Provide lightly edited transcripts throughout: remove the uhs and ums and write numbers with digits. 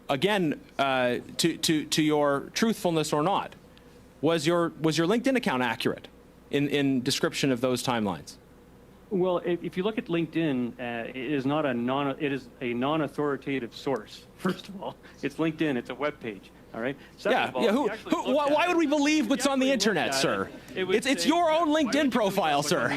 again, to your truthfulness or not, was your LinkedIn account accurate in description of those timelines? Well, if you look at LinkedIn, it is a non-authoritative source. First of all, it's LinkedIn. It's a web page. All right. Second why would we believe what's on the internet, sir? It's your own LinkedIn profile, sir.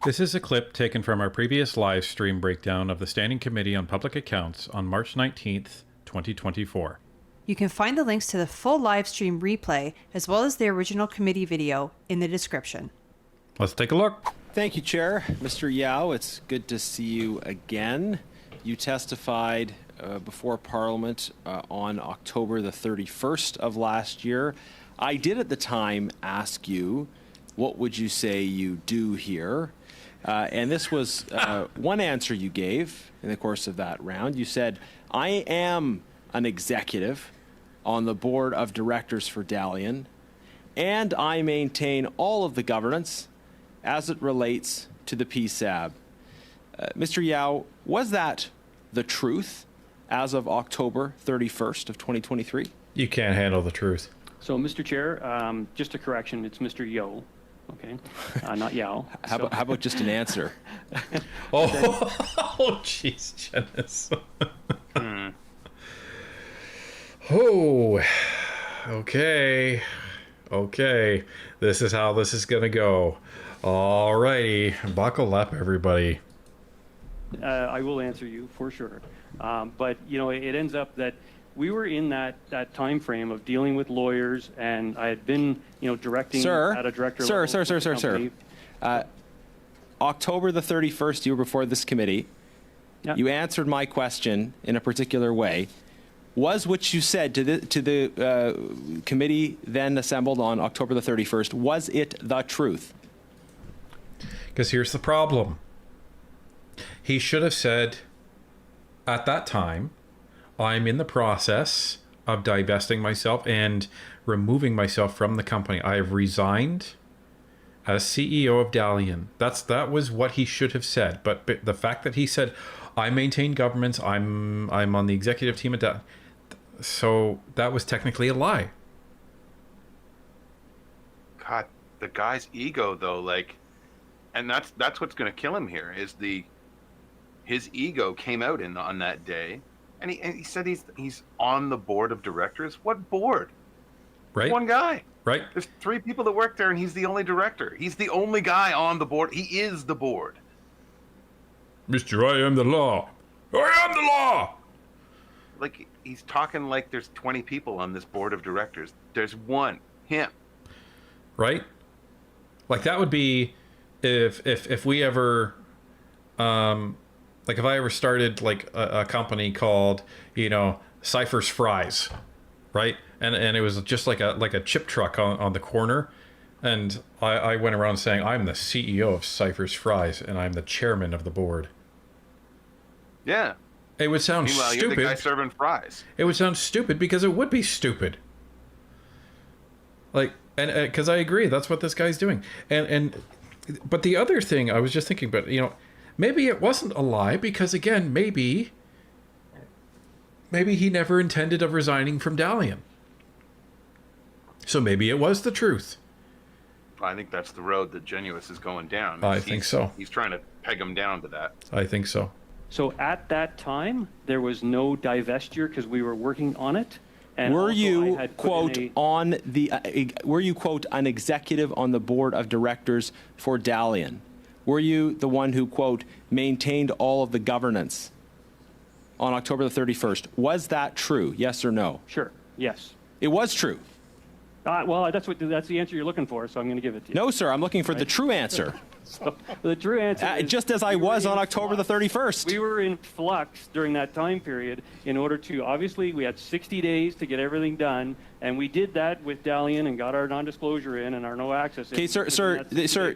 This is a clip taken from our previous live stream breakdown of the Standing Committee on Public Accounts on March 19th, 2024. You can find the links to the full live stream replay as well as the original committee video in the description. Let's take a look. Thank you, Chair. Mr. Yao, it's good to see you again. You testified before Parliament on October the 31st of last year. I did at the time ask you, what would you say you do here? And this was one answer you gave in the course of that round. You said, I am an executive on the board of directors for Dalian, and I maintain all of the governance as it relates to the PSAB. Mr. Yao, was that the truth as of October 31st of 2023? You can't handle the truth. So, Mr. Chair, just a correction. It's Mr. Yo. Okay, not Yao. How about just an answer? Oh, jeez, Janice. Oh, okay. This is how this is gonna go. Alrighty, buckle up, everybody. I will answer you for sure. But it ends up that we were in that time frame of dealing with lawyers, and I had been directing at a director level. Sir. October the 31st, you were before this committee. Yep. You answered my question in a particular way. Was what you said to the committee then assembled on October the 31st, was it the truth? Because here's the problem. He should have said at that time, I'm in the process of divesting myself and removing myself from the company. I have resigned as CEO of Dalian. That was what he should have said. But the fact that he said, I maintain governments, I'm on the executive team at Dalian. So that was technically a lie. God, the guy's ego though, and that's what's going to kill him here is his ego came out on that day, and he said he's on the board of directors. What board? Right. One guy. Right. There's 3 people that work there, and he's the only director. He's the only guy on the board. He is the board. Mr. I am the law. I am the law. He's talking like there's 20 people on this board of directors. There's one, him. Right? That would be if we ever if I ever started a company called, Cypher's Fries, right? And it was just like a chip truck on the corner. And I went around saying, I'm the CEO of Cypher's Fries and I'm the chairman of the board. Yeah. It would sound Meanwhile, stupid. You're the guy serving fries. It would sound stupid because it would be stupid. Because I agree, that's what this guy's doing. But the other thing I was just thinking about, maybe it wasn't a lie because again, maybe he never intended of resigning from Dalian. So maybe it was the truth. I think that's the road that Genuous is going down. I think so. He's trying to peg him down to that. I think so. So at that time, there was no divestiture because we were working on it. And were you, quote, were you, quote, an executive on the board of directors for Dalian? Were you the one who, quote, maintained all of the governance on October the 31st? Was that true? Yes or no? Sure. Yes. It was true. Well, that's the answer you're looking for, so I'm going to give it to you. No, sir. I'm looking for the true answer. So the true answer is just as I was on October the 31st. We were in flux during that time period in order to, obviously, we had 60 days to get everything done, and we did that with Dalian and got our non-disclosure in and our no access. Okay, sir,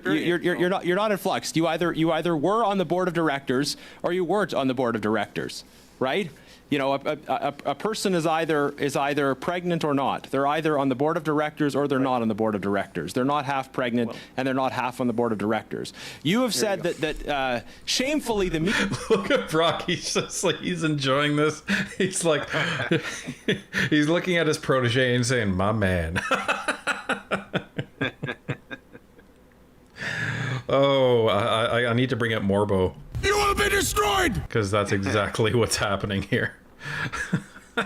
you're not in flux. You either were on the board of directors or you weren't on the board of directors. right? You know, a person is either pregnant or not. They're either on the board of directors or they're not on the board of directors. They're not half pregnant and they're not half on the board of directors. You have said that shamefully the media. Look at Brock. He's just like, he's enjoying this. He's like, he's looking at his protege and saying, "My man." Oh, I need to bring up Morbo. You will be destroyed! Because that's exactly what's happening here. Oh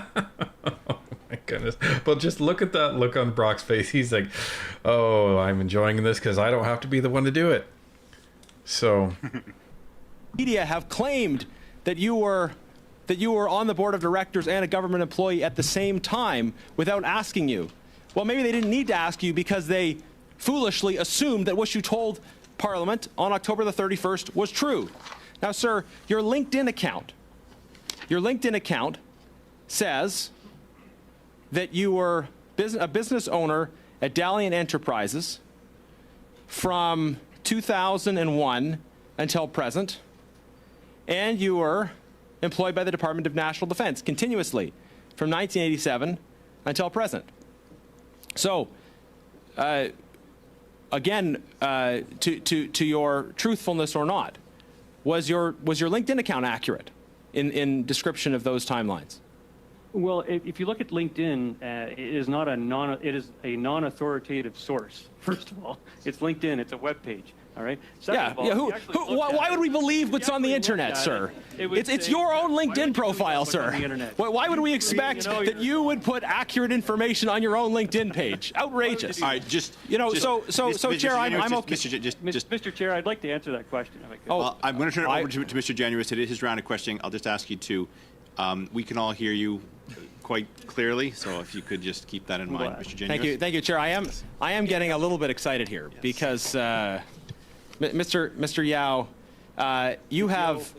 my goodness. But just look at that look on Brock's face. He's like, oh, I'm enjoying this because I don't have to be the one to do it. So. Media have claimed that you were on the board of directors and a government employee at the same time without asking you. Well, maybe they didn't need to ask you because they foolishly assumed that what you told Parliament on October the 31st was true. Now, sir, your LinkedIn account says that you were a business owner at Dalian Enterprises from 2001 until present, and you were employed by the Department of National Defense continuously from 1987 until present. So, again, to your truthfulness or not, was your LinkedIn account accurate in description of those timelines? Well, if you look at LinkedIn, it is a non-authoritative source. First of all, it's LinkedIn. It's a web page. All right. Second of all, why would we believe what's on the internet, sir? It's your own LinkedIn profile, sir. Why would we expect that you would put accurate information on your own LinkedIn page? Outrageous. All right, so Chair, I'm okay. Mr. Chair, I'd like to answer that question. If I could. Well, I'm going to turn it over to Mr. Januous. It is his round of questioning. I'll just ask you to. We can all hear you quite clearly, so if you could just keep that in mind, Mr. Januous. Thank you, Chair. I am getting a little bit excited here because. Mr. Yao, you have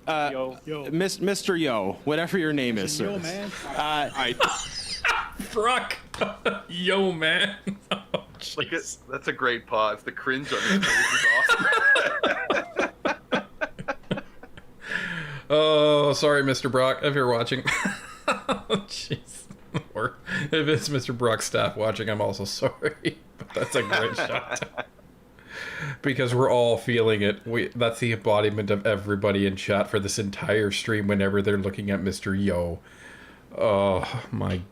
Mr. Yo, whatever your name is, sir. Yo, man. All right. Brock. Yo, man. Oh, Like that's a great pause. The cringe on his face is awesome. Oh, sorry, Mr. Brock, if you're watching. Oh, jeez. Or if it's Mr. Brock's staff watching, I'm also sorry. But that's a great shot. Because we're all feeling it. That's the embodiment of everybody in chat for this entire stream whenever they're looking at Mr. Yo. Oh, my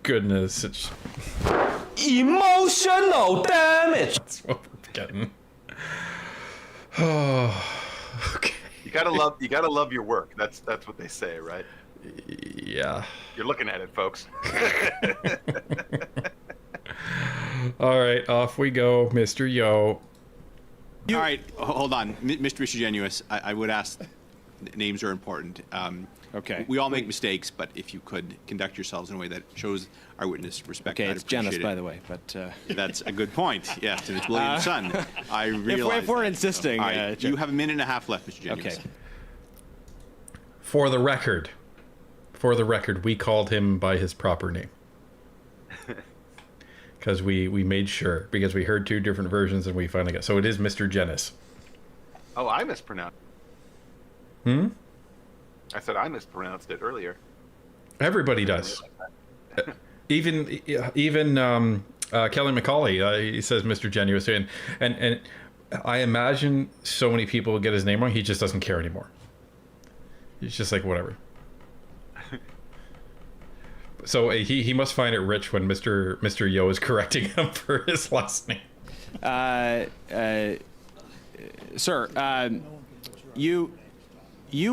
goodness. It's emotional damage. That's what we're getting. Oh, okay. You gotta love your work. That's what they say, right? Yeah. You're looking at it, folks. All right, off we go, Mr. Yo. All right, hold on. Mr. Genuous, I would ask, names are important. Okay. We all make mistakes, but if you could conduct yourselves in a way that shows our witness respect, Okay, I'd it's Janice, appreciate it. by the way, but... That's a good point, yes, and it's William's son. I realize if we're that. insisting... All right, you have a minute and a half left, Mr. Genuous. Okay. For the record, we called him by his proper name. Because we made sure, because we heard two different versions and we finally got... So it is Mr. Janice. Oh, I mispronounced. Hmm? I said I mispronounced it earlier. Everybody does. Even Kelly McCauley, he says Mr. Genuous. And I imagine so many people get his name wrong, he just doesn't care anymore. He's just like, whatever. So he must find it rich when Mr. Yo is correcting him for his last name. Sir, you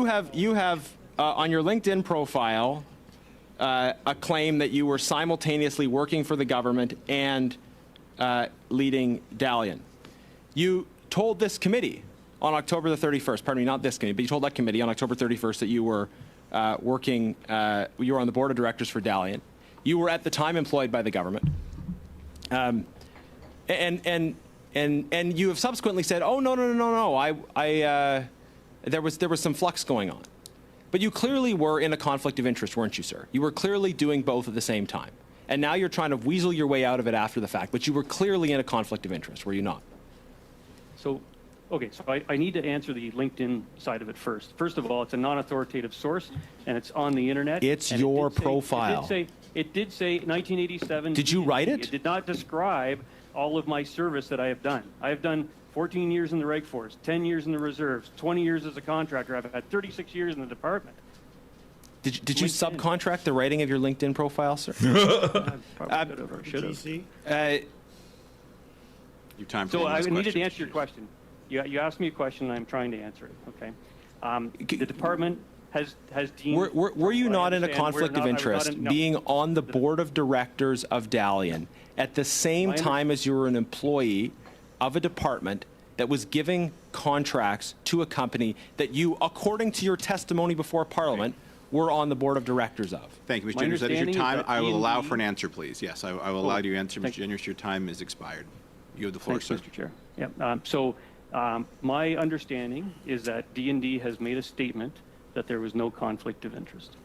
have on your LinkedIn profile a claim that you were simultaneously working for the government and leading Dalian. You told this committee on October the 31st, pardon me, not this committee, but you told that committee on October 31st that you were you were on the board of directors for Dalian. You were at the time employed by the government. And you have subsequently said, oh, no, there was some flux going on. But you clearly were in a conflict of interest, weren't you, sir? You were clearly doing both at the same time. And now you're trying to weasel your way out of it after the fact, but you were clearly in a conflict of interest, were you not? So Okay, so I need to answer the LinkedIn side of it first. First of all, it's a non-authoritative source, and it's on the internet. It's and your profile. It did say 1987. Did you write it? It did not describe all of my service that I have done. I have done 14 years in the Reg Force, 10 years in the reserves, 20 years as a contractor. I've had 36 years in the department. Did you subcontract the writing of your LinkedIn profile, sir? Probably could have or should have. Your time for So one I last needed to question. answer your question. You asked me a question, and I'm trying to answer it, okay? The department has deemed... Were you not in a understand, conflict of interest no. being on the board of directors of Dalian at the same time as you were an employee of a department that was giving contracts to a company that you, according to your testimony before Parliament, were on the board of directors of? Thank you, Mr. My Generous. That is your understanding is time. that I will allow D&D for an answer, please. Yes, I will allow you to answer, Mr. thank you. Generous. Your time is expired. You have the floor, Thanks, sir. Mr. Chair. Yeah. My understanding is that D&D has made a statement that there was no conflict of interest.